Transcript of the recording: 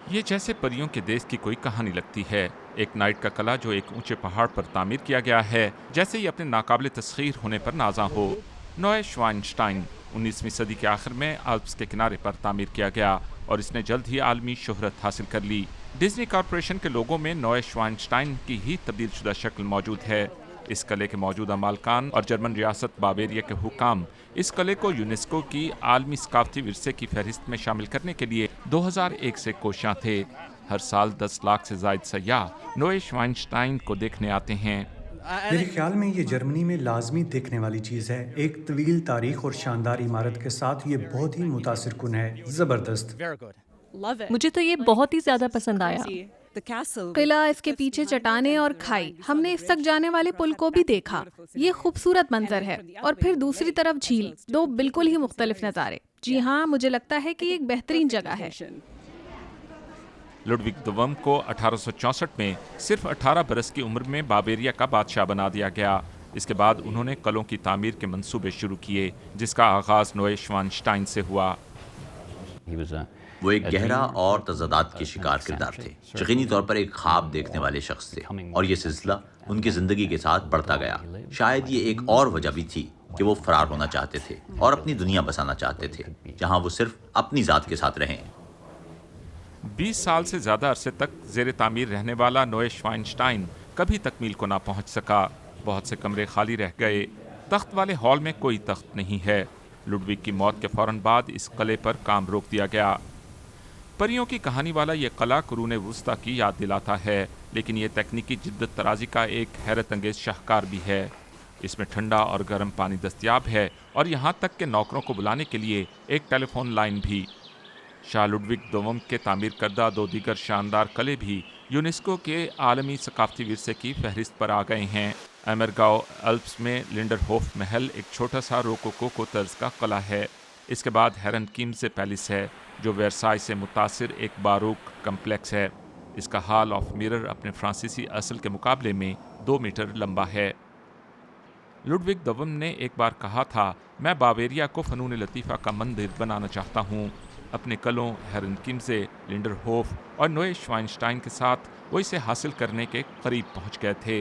ये जैसे परियों के देश की कोई कहानी लगती है। एक नाइट का कला जो एक ऊंचे पहाड़ पर तामीर किया गया है, जैसे ही अपने नाकाबिले तस्खीर होने पर नाजा हो। नोए श्वाइनस्टाइन 19वीं सदी के आखिर में आल्प्स के किनारे पर तामीर किया गया और इसने जल्द ही आलमी शोहरत हासिल कर ली। डिज्नी कॉरपोरेशन के लोगों में नोए श्वाइनस्टाइन की ही तब्दील शुदा शक्ल मौजूद है। इस कले के मौजूदा मालकान और जर्मन रियासत बावेरिया के हुकाम इस कले को यूनेस्को की आलमी सकाफती विरसे की फहरिस्त में शामिल करने के लिए 2001 से कोशियां थे। हर साल 10 लाख से जायद सयाह नोए श्वाइनस्टाइन को देखने आते हैं। मेरे ख्याल में ये जर्मनी में लाजमी देखने वाली चीज़ है। एक तवील तारीख और शानदार इमारत के साथ ये बहुत ही मुतासिर कुन है। ज़बरदस्त। मुझे तो ये बहुत ही ज्यादा पसंद आया। किला, इसके पीछे चट्टानें और खाई। हमने इस तक जाने वाले पुल को भी देखा। ये खूबसूरत मंजर है। और फिर दूसरी तरफ झील, दो बिल्कुल ही मुख्तलिफ नज़ारे। जी हाँ, मुझे लगता है कि ये एक बेहतरीन जगह है। लुडविग दुवम को 1864 में सिर्फ 18 बरस की उम्र में बावेरिया का बादशाह बना दिया गया। इसके बाद उन्होंने कलों की तामीर के मंसूबे शुरू किए, जिसका आगाज नोए श्वाइनस्टाइन से हुआ। वो एक गहरा और तज़ादात के शिकार किरदार थे। यकीनी तौर पर एक ख्वाब देखने वाले शख्स थे और ये सिलसिला उनकी ज़िंदगी के साथ बढ़ता गया। शायद ये एक और वजह भी थी कि वो फरार होना चाहते थे और अपनी दुनिया बसाना चाहते थे, जहाँ वो सिर्फ अपनी ज़ात के साथ रहें। 20 साल से ज़्यादा अरसे तक ज़ेर तामीर रहने वाला नोए श्वाइनस्टाइन कभी तकमील को ना पहुँच सका। बहुत से कमरे खाली रह गए। तख्त वाले हॉल में कोई तख्त नहीं है। लुडविग की मौत के फ़ौरन बाद इस किले पर काम रोक दिया गया। परियों की कहानी वाला ये किला कुरून वुस्ता की याद दिलाता है, लेकिन ये तकनीकी जिद्दत तराजी का एक हैरत अंगेज शाहकार भी है। इसमें ठंडा और गर्म पानी दस्तयाब है और यहाँ तक के नौकरों को बुलाने के लिए एक टेलीफोन लाइन भी। शाह लुडविग दोवम के तामीर करदा दो दीगर शानदार किले भी यूनेस्को के आलमी सकाफती विरसे की फहरिस्त पर आ गए हैं। एमरगांव अल्प्स में लिंडरहोफ महल एक छोटा सा रोकोको तर्ज का किला है। इसके बाद हेरन किम्से पैलेस है, जो वर्साई से मुतासिर एक बारूक कम्प्लेक्स है। इसका हॉल ऑफ मिरर अपने फ्रांसीसी असल के मुकाबले में 2 मीटर लंबा है। लुडविग दोवम ने एक बार कहा था, मैं बावेरिया को फ़नून लतीफ़ा का मंदिर बनाना चाहता हूँ। अपने कलों हेरन किम्से, लिंडरहोफ और नोए श्वाइनस्टाइन के साथ वो इसे हासिल करने के करीब पहुँच गए थे।